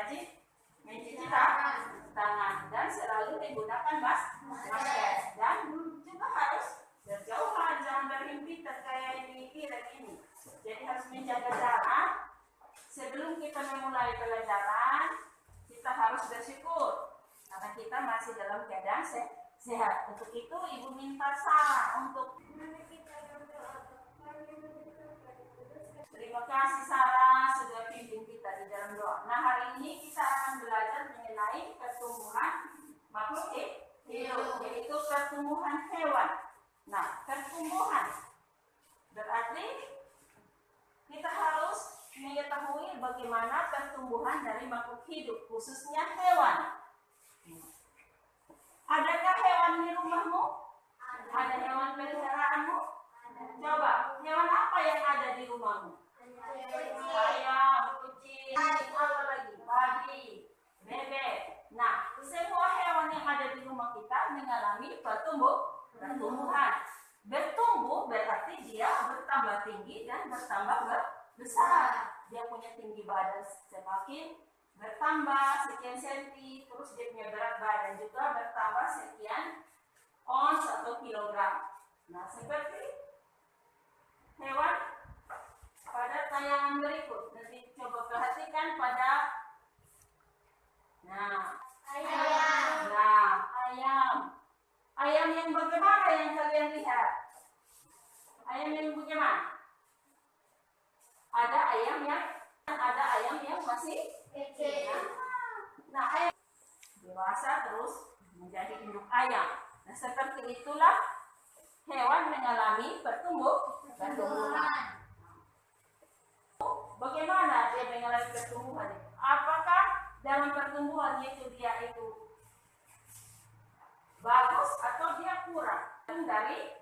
rajin mencuci tangan dan selalu menggunakan masker, dan juga harus berjauhan, jangan berhimpitan kayak di Irak ini. Jadi harus menjaga jarak. Sebelum kita memulai pelajaran, kita harus bersyukur karena kita masih dalam keadaan sehat. Untuk itu Ibu minta Sarah untuk terima kasih Sarah sudah pimpin kita di dalam doa. Nah, hari ini kita akan belajar mengenai pertumbuhan makhluk hidup, yaitu pertumbuhan hewan. Nah, pertumbuhan berarti kita harus mengetahui bagaimana pertumbuhan dari makhluk hidup, khususnya hewan. Adakah hewan di rumahmu? Ada hewan peliharaanmu? Coba, hewan apa yang ada di rumahmu? Ayam, kucing, apa lagi? Babi, bebek. Nah, semua hewan yang ada di rumah kita mengalami pertumbuhan. Bertumbuh berarti dia bertambah tinggi dan bertambah besar. Dia punya tinggi badan semakin bertambah sekian senti, terus dia punya berat badan juga bertambah sekian ons atau kilogram. Nah, seperti hewan pada tayangan berikut. Nanti coba perhatikan pada ayam. Nah, ayam. Ayam yang bagaimana yang kalian lihat? Ayam yang bagaimana? Ada ayam yang masih kecil. Nah, ayam dewasa terus menjadi induk ayam. Nah, seperti itulah hewan mengalami pertumbuhan. Bagaimana dia mengalami pertumbuhan? Apakah dalam pertumbuhan itu dia itu bagus atau dia kurang dari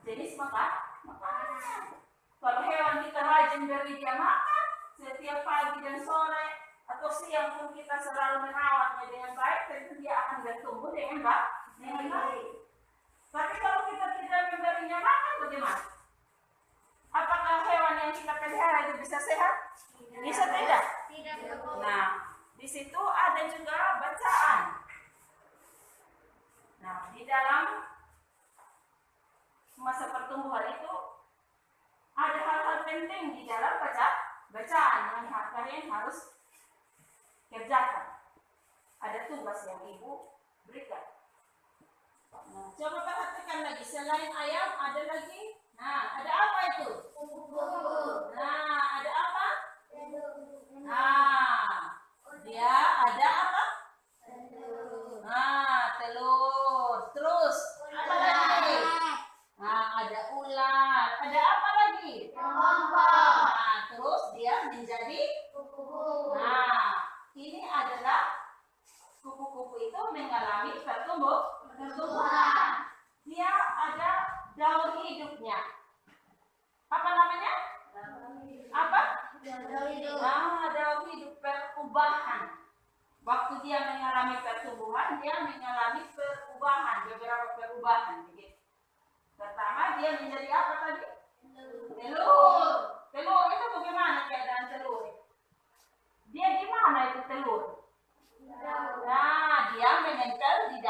jenis makanan? Kalau hewan kita rajin beri dia makan setiap pagi dan sore atau siang pun kita selalu merawatnya dengan baik, tentu dia akan bertumbuh dengan baik. Tapi kalau kita tidak memberinya makan, bagaimana? Apakah hewan yang kita pelihara itu bisa sehat? Bisa tidak? Nah, di situ ada juga bacaan. Nah, di dalam masa pertumbuhan itu ada hal-hal penting di dalam bacaan yang kalian harus kerjakan. Ada tugas yang Ibu berikan. Nah, coba perhatikan lagi, selain ayam ada lagi. Nah, ada apa itu? Nah, ada apa? Nah, dia ada apa? Nah, telur. Terus apa lagi? Nah, ada ular. Ada apa lagi? Nah, terus dia menjadi kupu-kupu. Nah, ini adalah kupu-kupu itu mengalami pertumbuhan. Dia ada daur hidupnya. Apa namanya? Apa? Daur hidup perubahan. Waktu dia mengalami pertumbuhan, dia mengalami perubahan, beberapa perubahan. Begitu. Pertama, dia menjadi apa tadi? Telur. Telur itu bagaimana keadaan telur? Dia di mana itu telur? Nah, dia menempel di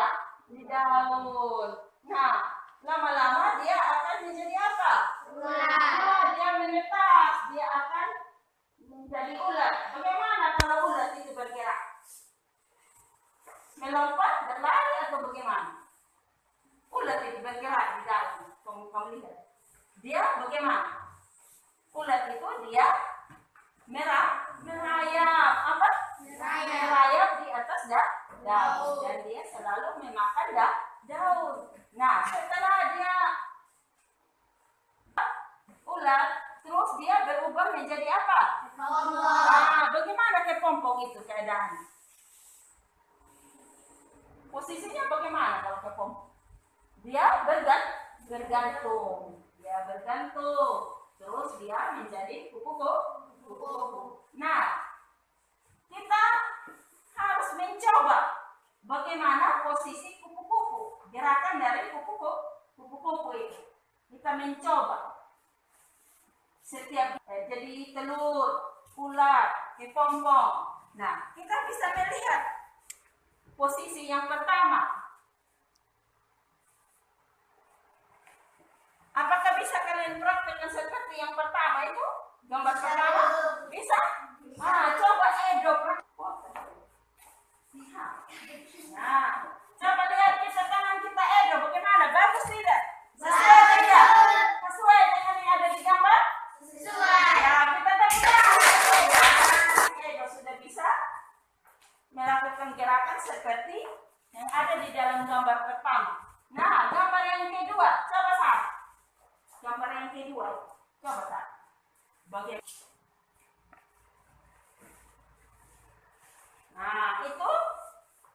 daun. Nah, lama-lama dia akan menjadi apa? Nah, dia menetas, dia akan menjadi ulat. Bagaimana kalau ulat itu bergerak? Melompat, berlari atau bagaimana? Ulat itu bergerak di dalam. Kamu lihat. Dia bagaimana? Ulat itu dia merayap. Apa? Merayap di atas daun. Dan dia selalu memakan daun. Nah, setelah dia ulat, terus dia berubah menjadi apa? Nah, bagaimana kepompong itu keadaan? Posisinya bagaimana kalau kepompong? Dia bergantung. Dia bergantung. Terus dia menjadi kupu-kupu. Nah, kita harus mencoba bagaimana posisi kupu-kupu, gerakan dari kupu-kupu itu. Kita mencoba setiap jadi telur, ular, kepompong. Nah, kita bisa melihat posisi yang pertama. Apakah bisa kalian praktekkan seperti yang pertama itu? Gambar pertama? Bisa? Coba Edo praktek. Nah, coba lihat kita tangan kita Edo bagaimana? Bagus tidak? Sesuai tidak? Sesuai dengan yang ada di gambar? Sesuai. Ya, kita tepuk tangan. Edo sudah bisa melakukan gerakan seperti yang ada di dalam gambar pertama. Nah, gambar yang kedua, coba Sar. Gambar yang kedua, coba Sar. Bagaimana? Nah, itu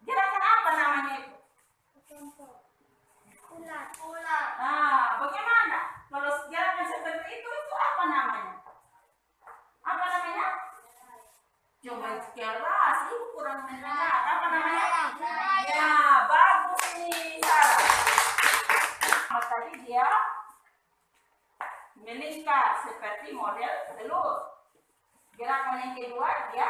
gerakan apa namanya itu? Ular. Nah, bagaimana? Kalau gerakan seperti itu apa namanya? Apa namanya? Coba keras, itu kurang mendengar. Apa namanya? Ya, bagus nih, Sarah. Tadi dia melingkar seperti model telur. Gerakan yang kedua dia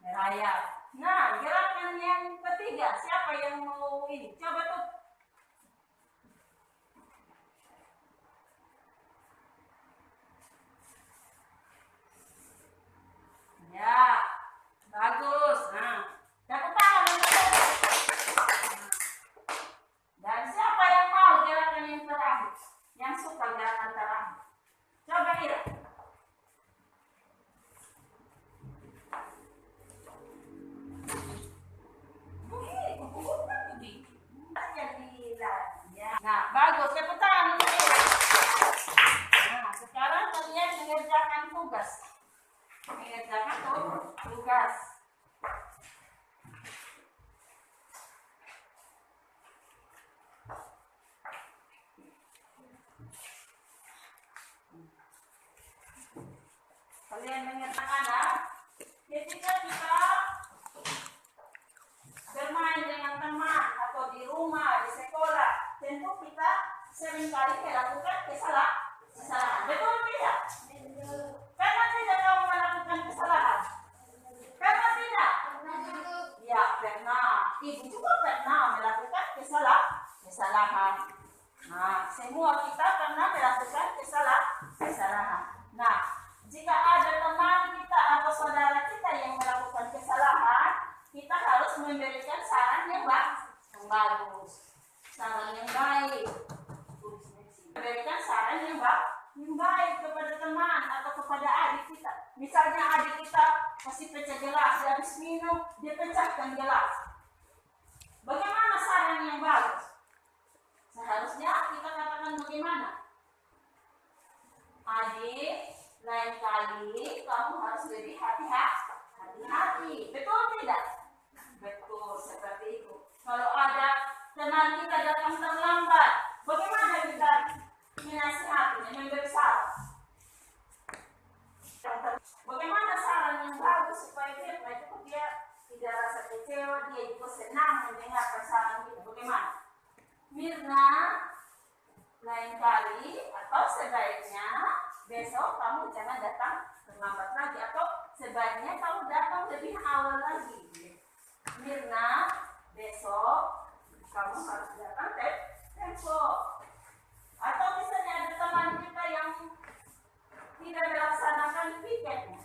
merayap. Nah, gerakan yang ketiga, siapa yang mau ini? Coba tuh. Ya, bagus. Nah, tepuk tangan untuk dan siapa yang mau gerakan yang terakhir? Yang suka gerakan terakhir? Coba lihat. Nah, bagus. Tepuk tangan untuk dia. Nah, sekarang kalian mengerjakan tugas. Mengerjakan tugas. Kalian mengerjakan ketika kita bermain dengan teman atau di rumah, di sekolah, tentu kita seringkali melakukan kesalahan. Betul tidak? Karena tidak kamu melakukan kesalahan. Karena tidak? Ya, pernah. Ibu juga pernah melakukan kesalahan. Nah, semua kita pernah melakukan kesalahan. Nah, jika ada teman kita atau saudara kita yang melakukan kesalahan, kita harus memberikan saran yang bagus, saran yang baik. Memberikan saran yang baik kepada teman atau kepada adik kita. Misalnya adik kita kasih pecah gelas, dia habis minum, dia pecahkan gelas. Bagaimana saran yang bagus? Seharusnya kita katakan bagaimana? Adik, lain kali kamu harus lebih hati-hati. Betul tidak? Betul, seperti itu. Kalau ada teman kita datang terlambat, bagaimana kita menasihatinya, memberi saran? Bagaimana saran yang bagus supaya dia tidak rasa kecewa, dia juga senang mendengarkan saran kita. Bagaimana? Mirna, lain kali atau sebaiknya besok kamu jangan datang terlambat lagi, atau sebaiknya kamu datang lebih awal lagi. Mirna, besok kamu harus datang tempo. Atau misalnya ada teman kita yang tidak melaksanakan piketnya.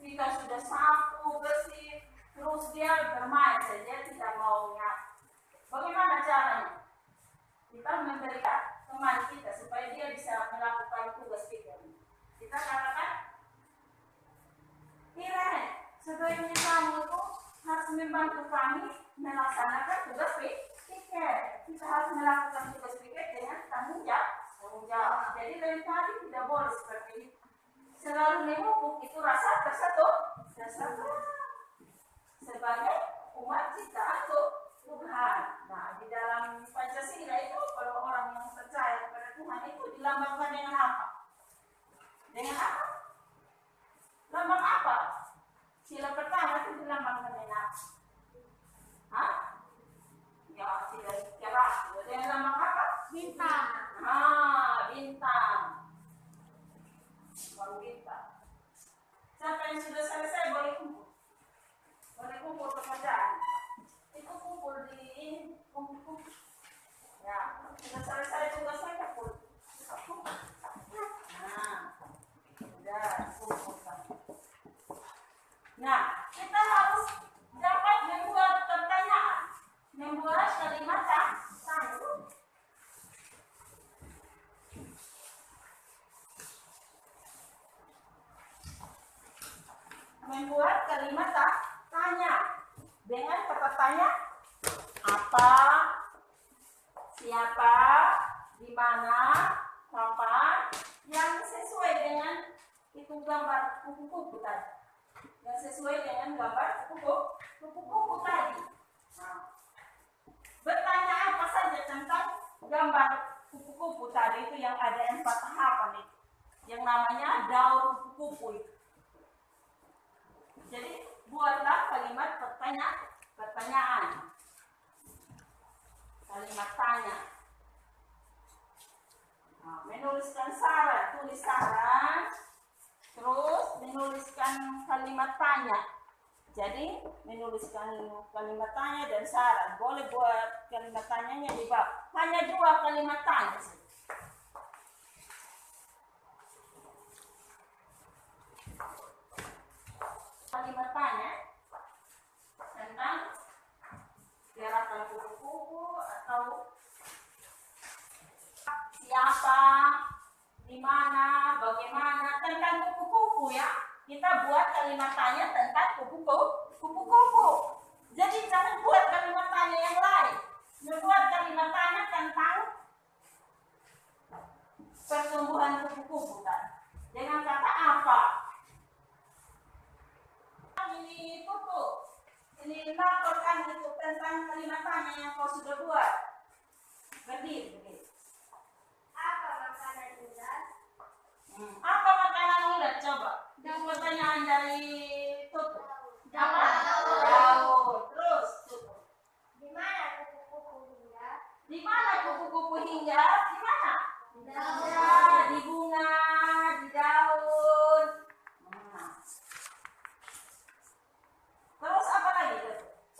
Kita sudah sapu, bersih, terus dia bermain saja, tidak mau nyapu. Bagaimana caranya? Kita memberikan teman kita supaya dia bisa melakukan tugas kita. Kita katakan, Irene, sebaiknya kamu itu harus membantu kami melaksanakan tugas piket. Kita harus melakukan tugas piket dengan tanggung jawab. Jadi lain kali tidak boleh seperti itu. Selalu memupuk itu rasa tersatu sebagai umat ciptaan Tuhan. Nah, di dalam Pancasila itu kalau orang yang percaya kepada Tuhan itu dilambangkan dengan apa? Dengan apa? Lambang apa? Sila pertama itu dilambangkan dengan apa? Hah? Ya, sila keras. Dengan lambang apa? Bintang. Bintang. Baru bintang. yang sudah selesai boleh kumpul. Boleh kumpul pekerjaan. Itu kumpul di ini, kumpul. Ya, sudah selesai tugasnya kumpul. Nah, sudah kumpulkan. Nah, kita harus dapat membuat pertanyaan, membuat kalimat tanya. Membuat kalimat tanya dengan kata tanya apa, siapa, di mana, kapan, yang sesuai dengan itu gambar kupu-kupu tadi, yang sesuai dengan gambar kupu-kupu tadi. Nah, bertanya apa saja tentang gambar kupu-kupu tadi itu yang ada 4 tahapan itu, yang namanya daur kupu-kupu itu. Jadi buatlah kalimat pertanyaan, kalimat tanya. Nah, menuliskan saran, tulis saran, terus menuliskan kalimat tanya. Jadi menuliskan kalimat tanya dan saran. Boleh buat kalimat tanyanya di bawah. Hanya 2 kalimat tanya sih. Kalimat tanya tentang gerakan kupu-kupu atau siapa, di mana, bagaimana, tentang kupu-kupu ya. Kita buat kalimat tanya tentang kupu-kupu. Jadi jangan buat kalimat tanya yang lain. Membuat kalimat tanya tentang pertumbuhan kupu-kupu kan. Dengan kata apa? Ini foto, ini laporkan itu tentang kalimat tanya yang kau sudah buat. Berdiri. Apa makanan ulat? Apa makanan ulat? Coba. Yang pertanyaan dari Tutu. Daun. Terus Tutu. Di mana kupu-kupu hinggap? Di mana kupu-kupu hinggap? Di mana? Di bunga, di daun. Terus apa lagi?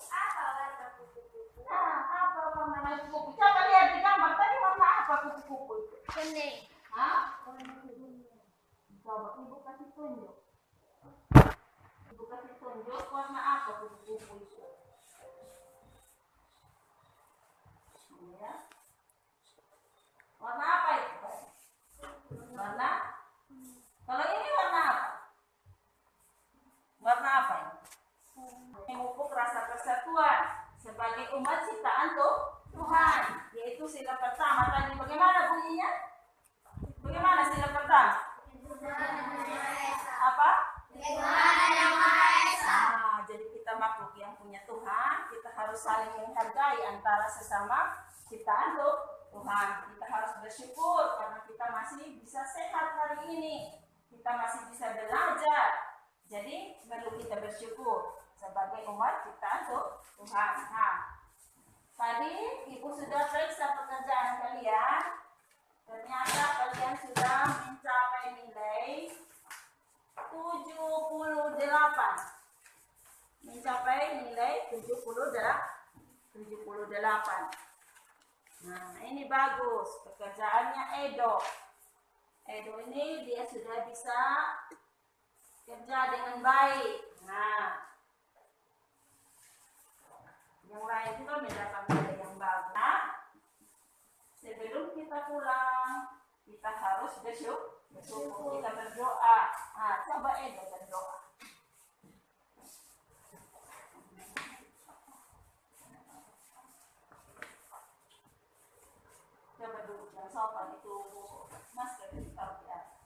Apa warna kupu-kupu? Nah, apa warna kupu-kupu? Coba lihat di gambar tadi warna apa kupu-kupu itu? Kuning. Hah? Coba ibu kasih tunjuk. Ibu kasih tunjuk warna apa kupu-kupu itu? Ya. Warna apa itu? Warna? Kalau ini warna apa? Warna apa ini? Memupuk rasa persatuan sebagai umat ciptaan Tuhan, yaitu sila pertama tadi. Bagaimana bunyinya? Bagaimana sila pertama? Apa? Jadi kita makhluk yang punya Tuhan, kita harus saling menghargai antara sesama ciptaan Tuhan. Kita harus bersyukur karena kita masih bisa sehat hari ini, kita masih bisa belajar. Jadi perlu kita bersyukur sebagai umat ciptaan Tuhan. Nah, tadi ibu sudah periksa pekerjaan kalian. Ternyata kalian sudah mencapai nilai 78. Mencapai nilai 78. Nah, ini bagus. Pekerjaannya Edo. Edo ini dia sudah bisa kerja dengan baik. Nah, yang lain juga mendapat nilai yang bagus. Nah, sebelum kita pulang, kita harus bersyukur. Kita berdoa. Nah, coba Edo berdoa. Coba duduk yang sopan itu, Mas, kita lihat.